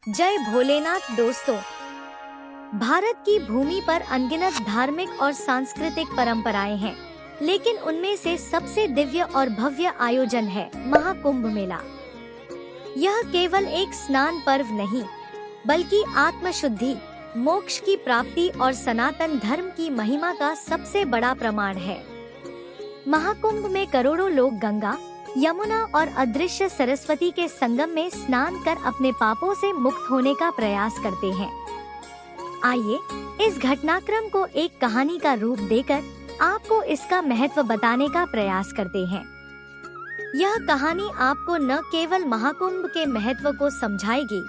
जय भोलेनाथ दोस्तों। भारत की भूमि पर अनगिनत धार्मिक और सांस्कृतिक परंपराएं हैं, लेकिन उनमें से सबसे दिव्य और भव्य आयोजन है महाकुंभ मेला। यह केवल एक स्नान पर्व नहीं, बल्कि आत्मशुद्धि, मोक्ष की प्राप्ति और सनातन धर्म की महिमा का सबसे बड़ा प्रमाण है। महाकुंभ में करोड़ों लोग गंगा, यमुना और अदृश्य सरस्वती के संगम में स्नान कर अपने पापों से मुक्त होने का प्रयास करते हैं। आइए इस घटनाक्रम को एक कहानी का रूप देकर आपको इसका महत्व बताने का प्रयास करते हैं। यह कहानी आपको न केवल महाकुंभ के महत्व को समझाएगी,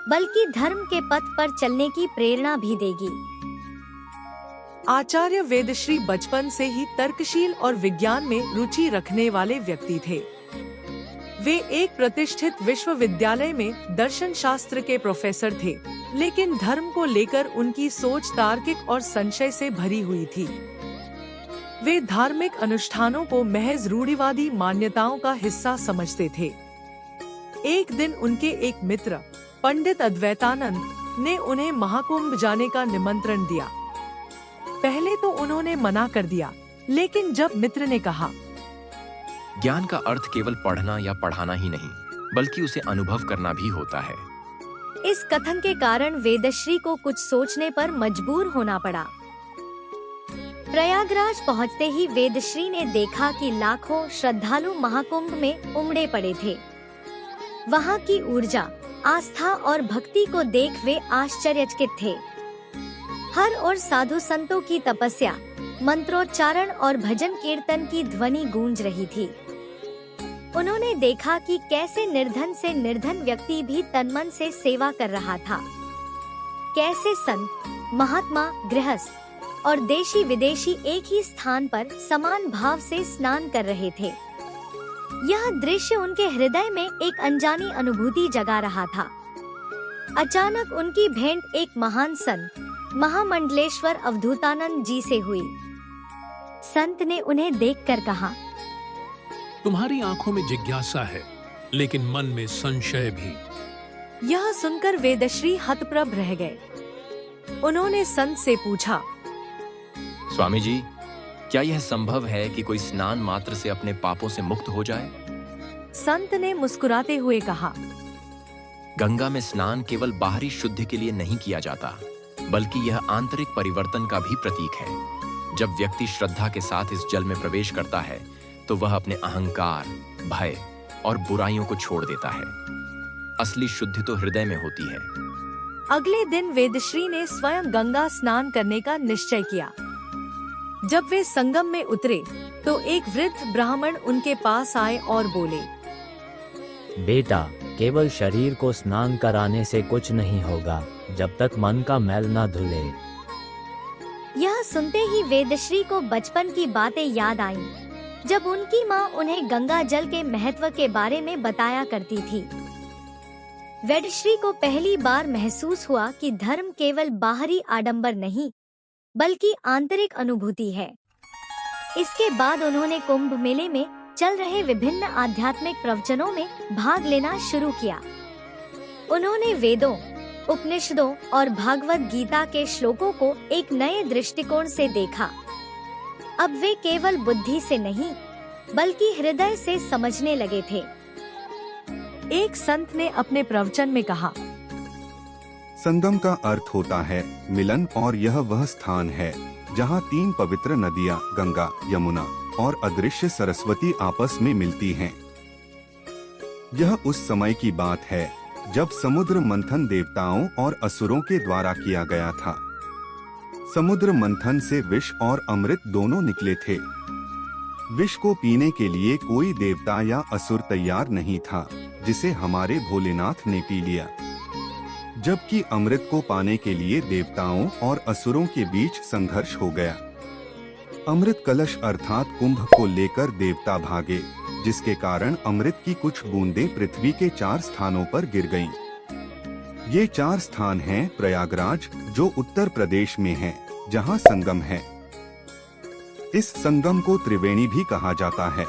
बल्कि धर्म के पथ पर चलने की प्रेरणा भी देगी। आचार्य वेदश्री बचपन से ही तर्कशील और विज्ञान में रुचि रखने वाले व्यक्ति थे। वे एक प्रतिष्ठित विश्वविद्यालय में दर्शन शास्त्र के प्रोफेसर थे, लेकिन धर्म को लेकर उनकी सोच तार्किक और संशय से भरी हुई थी। वे धार्मिक अनुष्ठानों को महज रूढ़िवादी मान्यताओं का हिस्सा समझते थे। एक दिन उनके एक मित्र पंडित अद्वैतानंद ने उन्हें महाकुंभ जाने का निमंत्रण दिया। पहले तो उन्होंने मना कर दिया, लेकिन जब मित्र ने कहा, ज्ञान का अर्थ केवल पढ़ना या पढ़ाना ही नहीं, बल्कि उसे अनुभव करना भी होता है। इस कथन के कारण वेदश्री को कुछ सोचने पर मजबूर होना पड़ा। प्रयागराज पहुंचते ही वेदश्री ने देखा कि लाखों श्रद्धालु महाकुंभ में उमड़े पड़े थे। वहां की ऊर्जा, आस्था और भक्ति को देख वे आश्चर्यचकित थे। हर ओर साधु संतों की तपस्या, मंत्रोच्चारण और भजन कीर्तन की ध्वनि गूंज रही थी। उन्होंने देखा कि कैसे निर्धन से निर्धन व्यक्ति भी तनमन से सेवा कर रहा था। कैसे संत, महात्मा, गृहस्थ और देशी विदेशी एक ही स्थान पर समान भाव से स्नान कर रहे थे। यह दृश्य उनके हृदय में एक अनजानी अनुभूति जगा रहा था। अचानक उनकी भेंट एक महान संत महामंडलेश्वर अवधूतानंद जी से हुई। संत ने उन्हें देखकर कहा, तुम्हारी आंखों में जिज्ञासा है, लेकिन मन में संशय भी। यह सुनकर वेदश्री हतप्रभ रह गए। उन्होंने संत से पूछा, स्वामी जी, क्या यह संभव है कि कोई स्नान मात्र से अपने पापों से मुक्त हो जाए? संत ने मुस्कुराते हुए कहा, गंगा में स्नान केवल बाहरी शुद्धि के लिए नहीं किया जाता, बल्कि यह आंतरिक परिवर्तन का भी प्रतीक है। जब व्यक्ति श्रद्धा के साथ इस जल में प्रवेश करता है, तो वह अपने अहंकार, भय और बुराइयों को छोड़ देता है। असली शुद्धि तो हृदय में होती है। अगले दिन वेदश्री ने स्वयं गंगा स्नान करने का निश्चय किया। जब वे संगम में उतरे, तो एक वृद्ध ब्राह्मण उनके पास आए और बोले, बेटा, केवल शरीर को स्नान कराने से कुछ नहीं होगा, जब तक मन का मैल न धुले। यह सुनते ही वेदश्री को बचपन की बातें याद आईं, जब उनकी माँ उन्हें गंगा जल के महत्व के बारे में बताया करती थी। वेदश्री को पहली बार महसूस हुआ कि धर्म केवल बाहरी आडंबर नहीं, बल्कि आंतरिक अनुभूति है। इसके बाद उन्होंने कुंभ मेले में चल रहे विभिन्न आध्यात्मिक प्रवचनों में भाग लेना शुरू किया। उन्होंने वेदों, उपनिषदों और भागवत गीता के श्लोकों को एक नए दृष्टिकोण से देखा। अब वे केवल बुद्धि से नहीं, बल्कि हृदय से समझने लगे थे। एक संत ने अपने प्रवचन में कहा, संगम का अर्थ होता है मिलन, और यह वह स्थान है जहाँ तीन पवित्र नदियाँ गंगा, यमुना और अदृश्य सरस्वती आपस में मिलती हैं। यह उस समय की बात है जब समुद्र मंथन देवताओं और असुरों के द्वारा किया गया था। समुद्र मंथन से विष और अमृत दोनों निकले थे। विष को पीने के लिए कोई देवता या असुर तैयार नहीं था, जिसे हमारे भोलेनाथ ने पी लिया। जबकि अमृत को पाने के लिए देवताओं और असुरों के बीच संघर्ष हो गया। अमृत कलश अर्थात कुंभ को लेकर देवता भागे, जिसके कारण अमृत की कुछ बूंदें पृथ्वी के 4 स्थानों पर गिर गईं। ये 4 स्थान हैं प्रयागराज, जो उत्तर प्रदेश में है, जहां संगम है। इस संगम को त्रिवेणी भी कहा जाता है।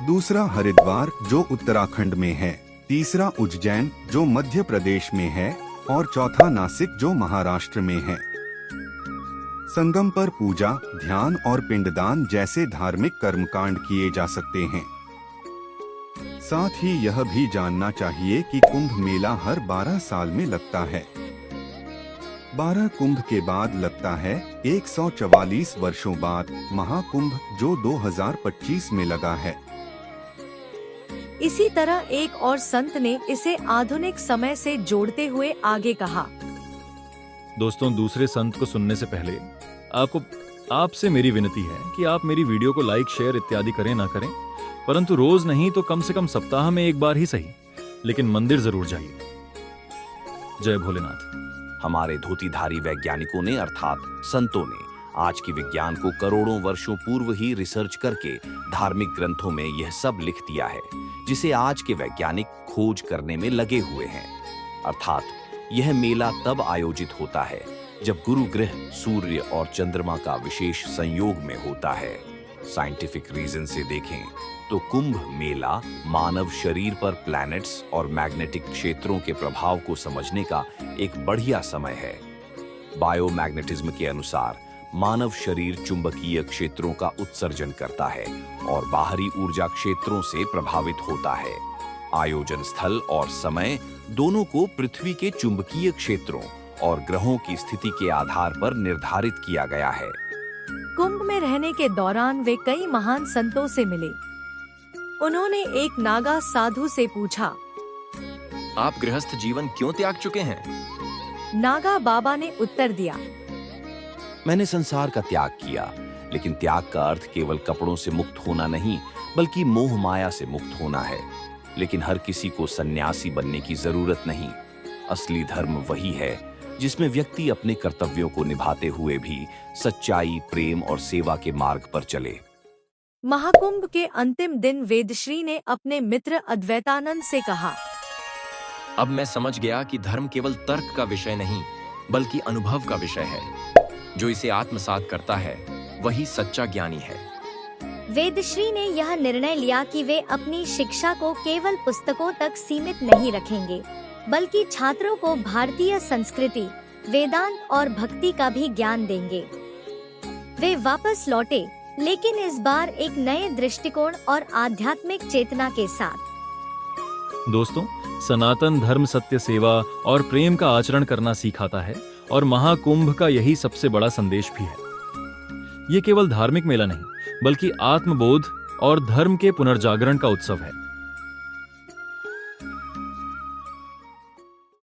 दूसरा हरिद्वार, जो उत्तराखंड में है, तीसरा उज्जैन जो मध्य प्रदेश में है और चौथा नासिक जो महाराष्ट्र में है। संगम पर पूजा, ध्यान और पिंडदान जैसे धार्मिक कर्मकांड किए जा सकते हैं। साथ ही यह भी जानना चाहिए कि कुंभ मेला हर 12 साल में लगता है। 12 कुंभ के बाद लगता है 144 वर्षों बाद महाकुंभ जो 2025 में लगा है। इसी तरह एक और संत ने इसे आधुनिक समय से जोड़ते हुए आगे कहा। दोस्तों, दूसरे संत को सुनने से पहले आपसे मेरी विनती है कि आप मेरी वीडियो को लाइक, शेयर इत्यादि करें ना करें, परंतु रोज नहीं तो कम से कम सप्ताह में एक बार ही सही, लेकिन मंदिर जरूर जाइए। जय भोलेनाथ। हमारे धोतीधारी वैज्ञानिकों ने अर्थात संतों ने आज के विज्ञान को करोड़ों वर्षों पूर्व ही रिसर्च करके धार्मिक ग्रंथों में यह सब लिख दिया है, जिसे आज के वैज्ञानिक खोज करने में लगे हुए हैं। अर्थात यह मेला तब आयोजित होता है जब गुरु ग्रह सूर्य और चंद्रमा का विशेष संयोग में होता है। साइंटिफिक रीजन से देखें तो कुंभ मेला मानव शरीर पर प्लैनेट्स और मैग्नेटिक क्षेत्रों के प्रभाव को समझने का एक बढ़िया समय है। बायोमैग्नेटिज्म के अनुसार मानव शरीर चुंबकीय क्षेत्रों का उत्सर्जन करता है और बाहरी ऊर्जा क्षेत्रों से प्रभावित होता है। आयोजन स्थल और समय दोनों को पृथ्वी के चुंबकीय क्षेत्रों और ग्रहों की स्थिति के आधार पर निर्धारित किया गया है। कुंभ में रहने के दौरान वे कई महान संतों से मिले। उन्होंने एक नागा साधु से पूछा, आप गृहस्थ जीवन क्यों त्याग चुके हैं? नागा बाबा ने उत्तर दिया, मैंने संसार का त्याग किया, लेकिन त्याग का अर्थ केवल कपड़ों से मुक्त होना नहीं, बल्कि मोह माया से मुक्त होना है। लेकिन हर किसी को सन्यासी बनने की जरूरत नहीं। असली धर्म वही है जिसमें व्यक्ति अपने कर्तव्यों को निभाते हुए भी सच्चाई, प्रेम और सेवा के मार्ग पर चले। महाकुंभ के अंतिम दिन वेदश्री ने अपने मित्र अद्वैतानंद से कहा, अब मैं समझ गया कि धर्म केवल तर्क का विषय नहीं, बल्कि अनुभव का विषय है। जो इसे आत्मसात करता है वही सच्चा ज्ञानी है। वेदश्री ने यह निर्णय लिया कि वे अपनी शिक्षा को केवल पुस्तकों तक सीमित नहीं रखेंगे, बल्कि छात्रों को भारतीय संस्कृति, वेदांत और भक्ति का भी ज्ञान देंगे। वे वापस लौटे, लेकिन इस बार एक नए दृष्टिकोण और आध्यात्मिक चेतना के साथ। दोस्तों, सनातन धर्म सत्य, सेवा और प्रेम का आचरण करना सिखाता है और महाकुंभ का यही सबसे बड़ा संदेश भी है। ये केवल धार्मिक मेला नहीं, बल्कि आत्मबोध और धर्म के पुनर्जागरण का उत्सव है।